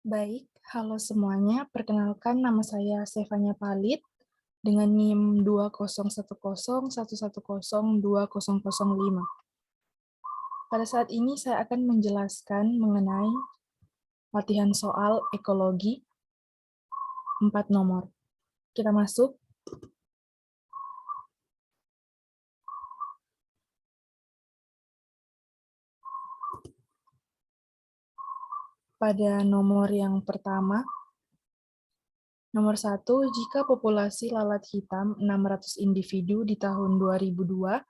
Baik, halo semuanya. Perkenalkan nama saya Stefania Palit dengan NIM 201011020005. Pada saat ini saya akan menjelaskan mengenai latihan soal ekologi 4 nomor. Kita masuk. Pada nomor yang pertama, nomor 1, jika populasi lalat hitam 600 individu di tahun 2002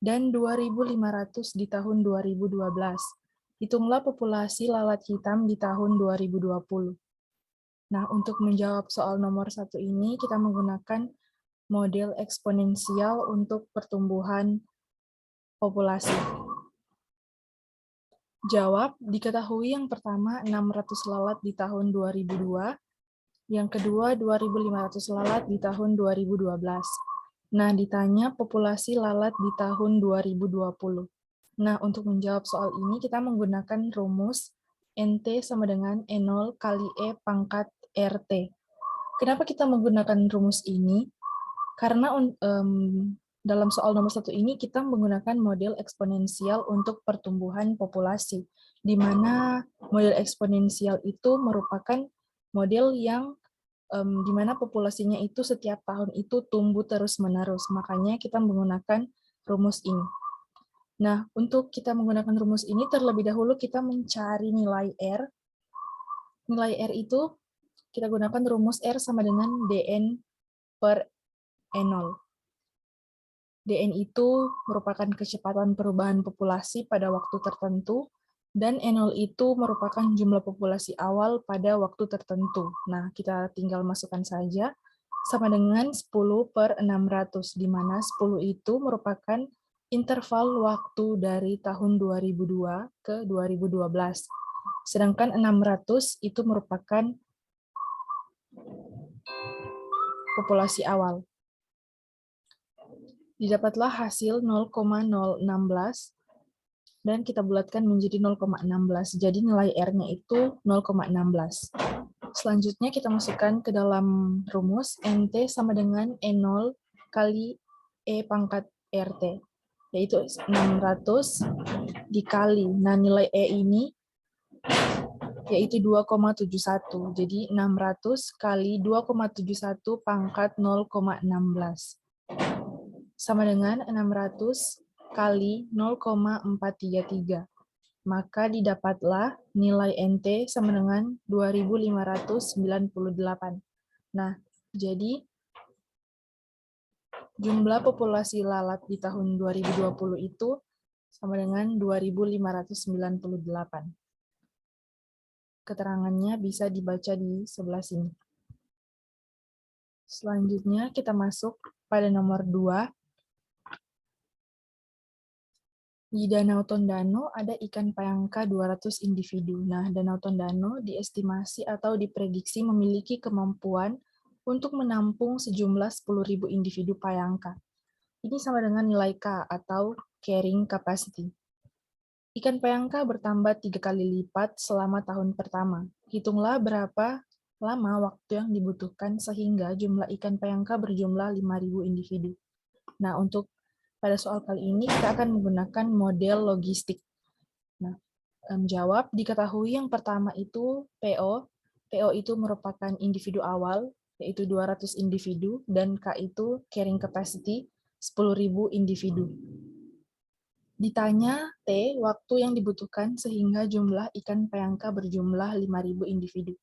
dan 2.500 di tahun 2012. Hitunglah populasi lalat hitam di tahun 2020. Nah, untuk menjawab soal nomor 1 ini, kita menggunakan model eksponensial untuk pertumbuhan populasi. Jawab, diketahui yang pertama 600 lalat di tahun 2002, yang kedua 2.500 lalat di tahun 2012. Nah, ditanya populasi lalat di tahun 2020. Nah, untuk menjawab soal ini kita menggunakan rumus NT sama dengan E0 kali E pangkat RT. Kenapa kita menggunakan rumus ini? Karena dalam soal nomor 1 ini kita menggunakan model eksponensial untuk pertumbuhan populasi, di mana model eksponensial itu merupakan model yang di mana populasinya itu setiap tahun itu tumbuh terus-menerus. Makanya kita menggunakan rumus ini. Nah, untuk kita menggunakan rumus ini, terlebih dahulu kita mencari nilai R. Nilai R itu kita gunakan rumus R sama dengan dN per E0. dN itu merupakan kecepatan perubahan populasi pada waktu tertentu, dan E0 itu merupakan jumlah populasi awal pada waktu tertentu. Nah, kita tinggal masukkan saja, sama dengan 10 per 600, di mana 10 itu merupakan interval waktu dari tahun 2002 ke 2012. Sedangkan 600 itu merupakan populasi awal. Didapatlah hasil 0,016 dan kita bulatkan menjadi 0,16. Jadi nilai R-nya itu 0,16. Selanjutnya kita masukkan ke dalam rumus NT sama dengan E0 kali E pangkat RT, yaitu 600 dikali. Nah, nilai E ini yaitu 2,71. Jadi 600 kali 2,71 pangkat 0,16. Sama dengan 600 kali 0,433. Maka didapatlah nilai NT sama dengan 2.598. Nah, jadi jumlah populasi lalat di tahun 2020 itu sama dengan 2.598. Keterangannya bisa dibaca di sebelah sini. Selanjutnya kita masuk pada nomor 2. Di Danau Tondano ada ikan payangka 200 individu. Nah, Danau Tondano diestimasi atau diprediksi memiliki kemampuan untuk menampung sejumlah 10.000 individu payangka. Ini sama dengan nilai K atau carrying capacity. Ikan payangka bertambah 3 kali lipat selama tahun pertama. Hitunglah berapa lama waktu yang dibutuhkan sehingga jumlah ikan payangka berjumlah 5.000 individu. Nah, untuk pada soal kali ini kita akan menggunakan model logistik. Nah, jawab, diketahui yang pertama itu PO. PO itu merupakan individu awal, yaitu 200 individu, dan K itu carrying capacity 10.000 individu. Ditanya T, waktu yang dibutuhkan sehingga jumlah ikan payangka berjumlah 5.000 individu.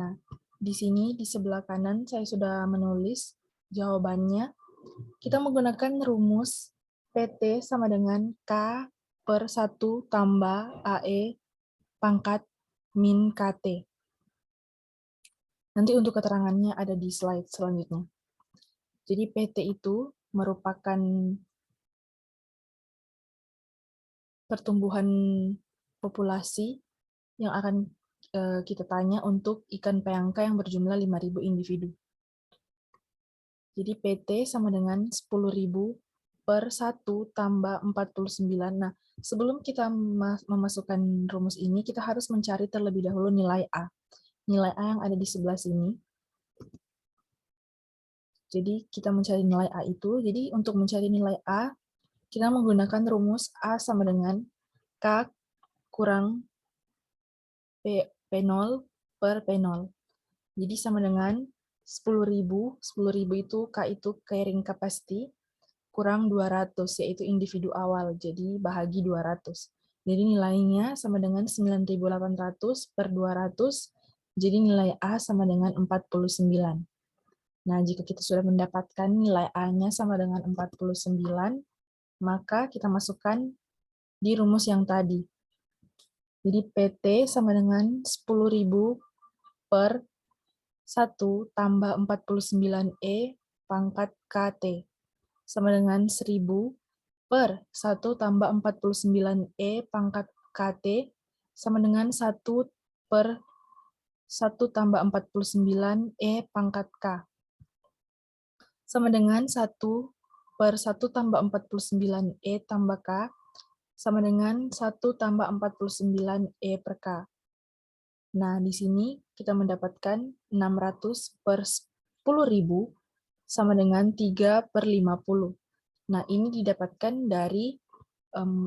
Nah, di sini di sebelah kanan saya sudah menulis jawabannya. Kita menggunakan rumus PT sama dengan K per 1 tambah AE pangkat min KT. Nanti untuk keterangannya ada di slide selanjutnya. Jadi PT itu merupakan pertumbuhan populasi yang akan kita tanya untuk ikan payangka yang berjumlah 5.000 individu. Jadi PT sama dengan 10.000 per 1 tambah 49. Nah, sebelum kita memasukkan rumus ini, kita harus mencari terlebih dahulu nilai A. nilai A yang ada di sebelah sini. Jadi kita mencari nilai A itu, jadi untuk mencari nilai A, kita menggunakan rumus A sama dengan K kurang P0 per P0. Jadi sama dengan 10.000, 10.000 itu K itu carrying capacity, kurang 200, yaitu individu awal, jadi bahagi 200. Jadi nilainya sama dengan 9.800 per 200, jadi nilai A sama dengan 49. Nah, jika kita sudah mendapatkan nilai A-nya sama dengan 49, maka kita masukkan di rumus yang tadi. Jadi PT sama dengan 10.000 per 1 tambah 49E pangkat KT. Sama dengan 1000 per 1 tambah 49E pangkat KT sama dengan 1 per 1 tambah 49E pangkat K. Sama dengan 1 per 1 tambah 49E tambah K, sama dengan 1 tambah 49E per K. Nah, di sini kita mendapatkan 600 per 10.000 sama dengan 3 per 50. Nah, ini didapatkan dari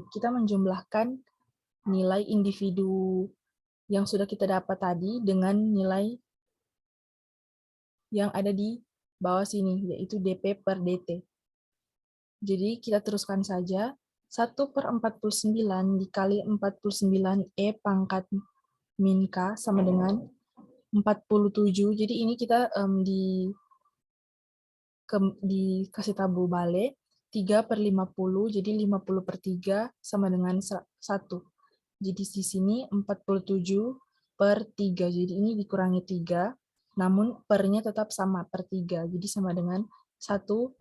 kita menjumlahkan nilai individu yang sudah kita dapat tadi dengan nilai yang ada di bawah sini, yaitu DP per DT. Jadi kita teruskan saja, 1 per 49 dikali 49E pangkat min K sama dengan 47. Jadi ini kita dikasih tabu balik, 3 per 50, jadi 50 per 3 sama dengan 1. Jadi di sini 47 per 3, jadi ini dikurangi 3, namun pernya tetap sama, per 3, jadi sama dengan 1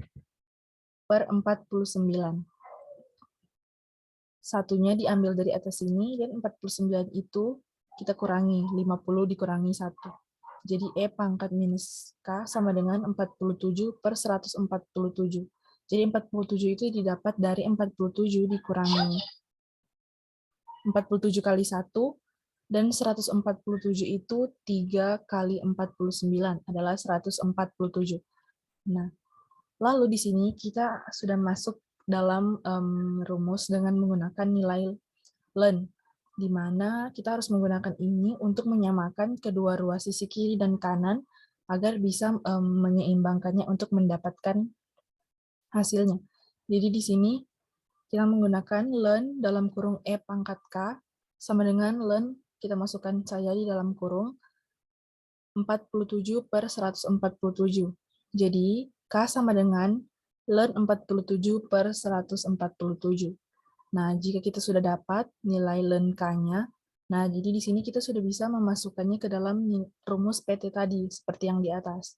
per 49. Satunya diambil dari atas sini, dan 49 itu kita kurangi, 50 dikurangi 1. Jadi E pangkat minus K sama dengan 47 per 147. Jadi 47 itu didapat dari 47 dikurangi 47 kali 1, dan 147 itu 3 kali 49 adalah 147. Nah, lalu di sini kita sudah masuk dalam rumus dengan menggunakan nilai ln, di mana kita harus menggunakan ini untuk menyamakan kedua ruas sisi kiri dan kanan agar bisa menyeimbangkannya untuk mendapatkan hasilnya. Jadi di sini kita menggunakan ln dalam kurung E pangkat K sama dengan ln, kita masukkan saja di dalam kurung 47 per 147. Jadi K sama dengan ln 47 per 147. Nah, jika kita sudah dapat nilai ln K-nya, nah jadi di sini kita sudah bisa memasukkannya ke dalam rumus PT tadi, seperti yang di atas.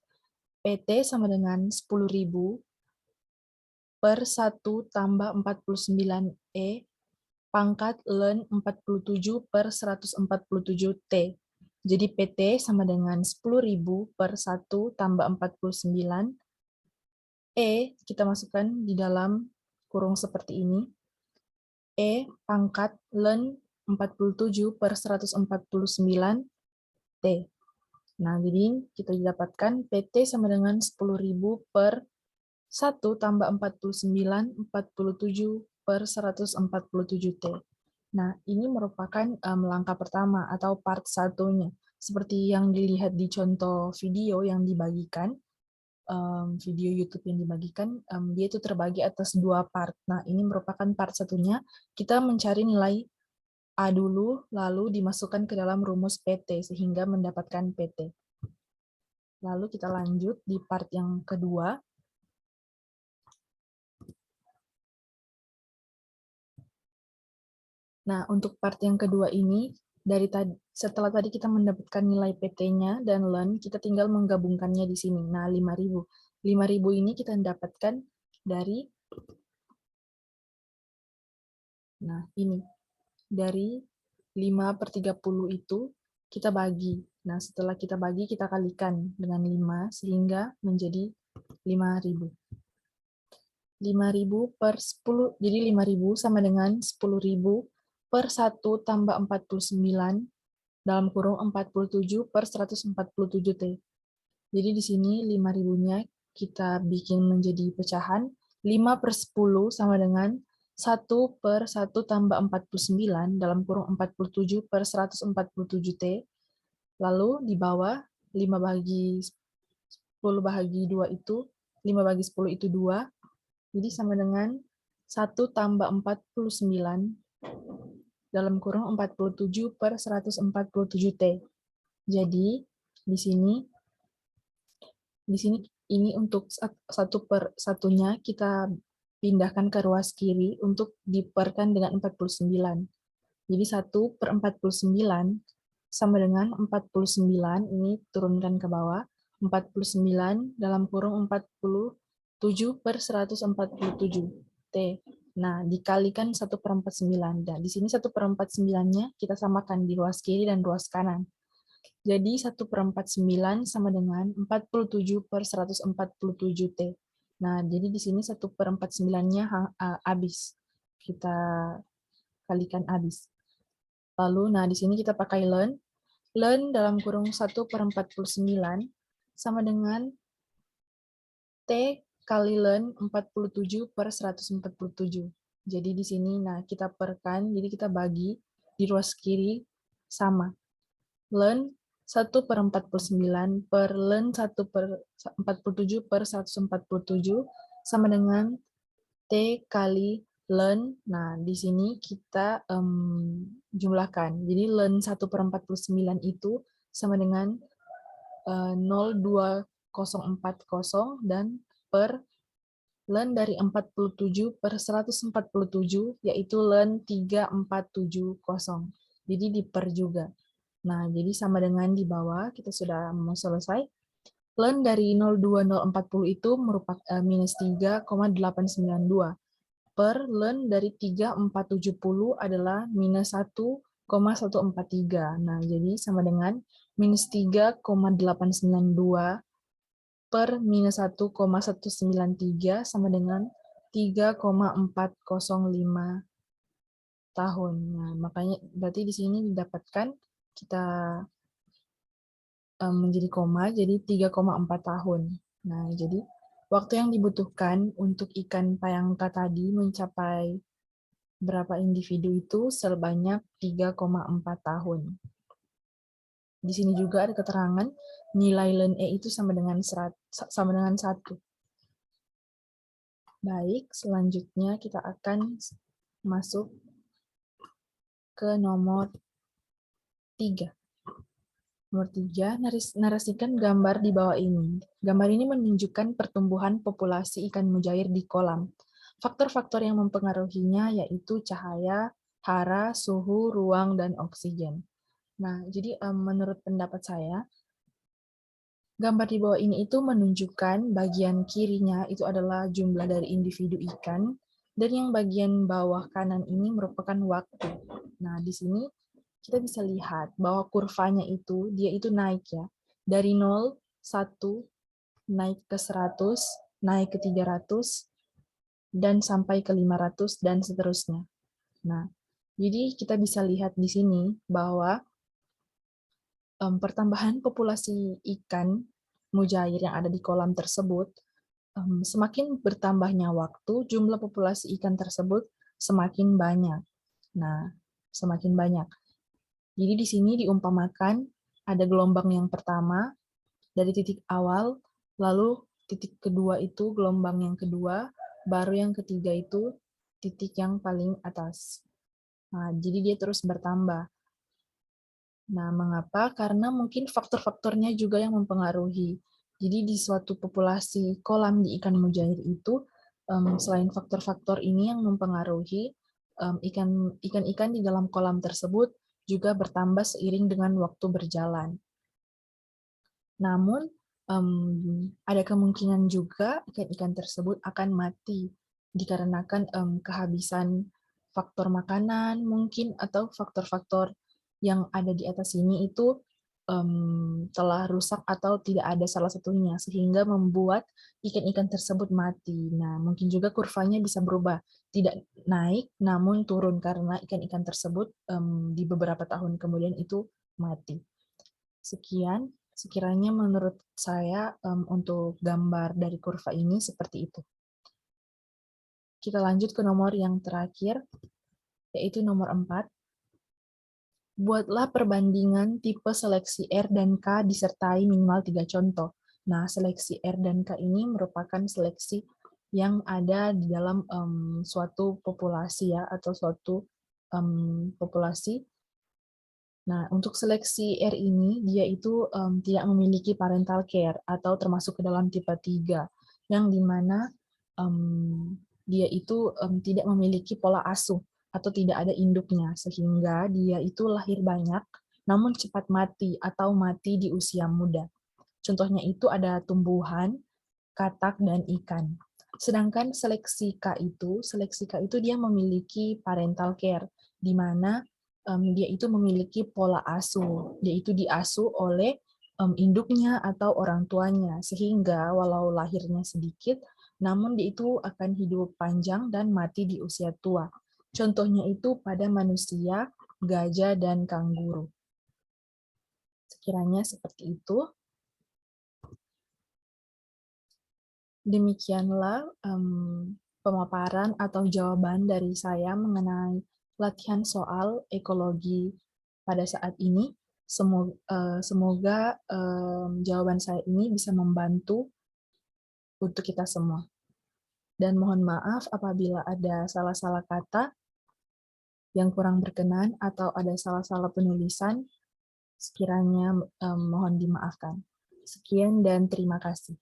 PT sama dengan 10.000 per 1 tambah 49E pangkat ln 47 per 147T. Jadi PT sama dengan 10.000 per 1 tambah 49. E kita masukkan di dalam kurung seperti ini. E pangkat ln 47 per 149 T. Nah, jadi kita dapatkan PT sama dengan 10.000 per 1 tambah 49, 47 per 147 T. Nah, ini merupakan langkah pertama atau part satunya. Seperti yang dilihat di contoh video yang dibagikan, video YouTube yang dibagikan, dia itu terbagi atas 2 part. Nah, ini merupakan part satunya. Kita mencari nilai A dulu, lalu dimasukkan ke dalam rumus PT, sehingga mendapatkan PT. Lalu kita lanjut di part yang kedua. Nah, untuk part yang kedua ini, setelah tadi kita mendapatkan nilai PT-nya dan ln, kita tinggal menggabungkannya di sini. Nah, 5.000. 5.000 ini kita dapatkan dari, nah ini, dari 5 per 30 itu kita bagi. Nah, setelah kita bagi, kita kalikan dengan 5, sehingga menjadi 5.000. 5.000 per 10, jadi 5.000 sama dengan 10.000 per 1 tambah 49 dalam kurung 47 per 147 T. Jadi di sini 5.000-nya kita bikin menjadi pecahan, 5 per 10 sama dengan 1 per 1 tambah 49 dalam kurung 47 per 147 T. Lalu di bawah 5 bagi 10 bahagi 2 itu, 5 bagi 10 itu 2, jadi sama dengan 1 tambah 49 dalam kurung 47 per 147 T. Jadi, di sini ini untuk 1 per 1-nya kita pindahkan ke ruas kiri untuk diperkan dengan 49. Jadi 1 per 49 sama dengan 49, ini turunkan ke bawah, 49 dalam kurung 47 per 147 T. Nah, dikalikan 1 per 49. Dan di sini 1 per 49-nya kita samakan di ruas kiri dan ruas kanan. Jadi 1 per 49 sama dengan 47 per 147 T. Nah, jadi di sini 1 per 49-nya habis. Kita kalikan habis. Lalu, nah di sini kita pakai ln. Ln dalam kurung 1 per 49 sama dengan T kali ln 47 per 147. Jadi di sini, nah kita perkan, jadi kita bagi di ruas kiri sama. Ln 1 per 49 per ln 1 per 47 per 147 sama dengan T kali ln. Nah, di sini kita jumlahkan. Jadi ln 1 per 49 itu sama dengan 0,2040 dan per ln dari 47 per 147 yaitu ln 3470. Jadi diper juga. Nah, jadi sama dengan di bawah kita sudah mau selesai. Ln dari 0,2040 itu merupakan minus 3,892 per ln dari 3470 adalah minus 1,143. Nah, jadi sama dengan minus 3,892 per minus 1,193 sama dengan 3,405 tahun. Nah, makanya berarti di sini didapatkan kita menjadi koma, jadi 3,4 tahun. Nah, jadi waktu yang dibutuhkan untuk ikan payangka tadi mencapai berapa individu itu sebanyak 3,4 tahun. Di sini juga ada keterangan nilai ln E itu sama dengan 1. Baik, selanjutnya kita akan masuk ke nomor 3. Nomor 3, narasikan gambar di bawah ini. Gambar ini menunjukkan pertumbuhan populasi ikan mujair di kolam. Faktor-faktor yang mempengaruhinya yaitu cahaya, hara, suhu, ruang, dan oksigen. Nah, jadi menurut pendapat saya, gambar di bawah ini itu menunjukkan bagian kirinya itu adalah jumlah dari individu ikan, dan yang bagian bawah kanan ini merupakan waktu. Nah, di sini kita bisa lihat bahwa kurvanya itu, dia itu naik ya. Dari 0, 1, naik ke 100, naik ke 300, dan sampai ke 500, dan seterusnya. Nah, jadi kita bisa lihat di sini bahwa pertambahan populasi ikan mujair yang ada di kolam tersebut, semakin bertambahnya waktu, jumlah populasi ikan tersebut semakin banyak. Nah, semakin banyak. Jadi di sini diumpamakan ada gelombang yang pertama dari titik awal, lalu titik kedua itu gelombang yang kedua, baru yang ketiga itu titik yang paling atas. Nah, jadi dia terus bertambah. Nah, mengapa? Karena mungkin faktor-faktornya juga yang mempengaruhi. Jadi di suatu populasi kolam di ikan mujair itu, selain faktor-faktor ini yang mempengaruhi, ikan-ikan di dalam kolam tersebut juga bertambah seiring dengan waktu berjalan. Namun, ada kemungkinan juga ikan-ikan tersebut akan mati dikarenakan kehabisan faktor makanan mungkin, atau faktor-faktor yang ada di atas ini itu telah rusak atau tidak ada salah satunya, sehingga membuat ikan-ikan tersebut mati. Nah, mungkin juga kurvanya bisa berubah, tidak naik namun turun karena ikan-ikan tersebut di beberapa tahun kemudian itu mati. Sekian, sekiranya menurut saya untuk gambar dari kurva ini seperti itu. Kita lanjut ke nomor yang terakhir, yaitu nomor 4. Buatlah perbandingan tipe seleksi R dan K disertai minimal 3 contoh. Nah, seleksi R dan K ini merupakan seleksi yang ada di dalam suatu populasi ya, atau suatu populasi. Nah, untuk seleksi R ini, dia itu tidak memiliki parental care atau termasuk ke dalam tipe 3, yang dimana dia itu tidak memiliki pola asuh atau tidak ada induknya, sehingga dia itu lahir banyak, namun cepat mati atau mati di usia muda. Contohnya itu ada tumbuhan, katak, dan ikan. Sedangkan seleksi K itu dia memiliki parental care, di mana dia itu memiliki pola asuh. Dia itu diasuh oleh induknya atau orang tuanya, sehingga walau lahirnya sedikit, namun dia itu akan hidup panjang dan mati di usia tua. Contohnya itu pada manusia, gajah, dan kanguru. Sekiranya seperti itu. Demikianlah pemaparan atau jawaban dari saya mengenai latihan soal ekologi pada saat ini. Semoga jawaban saya ini bisa membantu untuk kita semua. Dan mohon maaf apabila ada salah-salah kata yang kurang berkenan atau ada salah-salah penulisan, sekiranya mohon dimaafkan. Sekian dan terima kasih.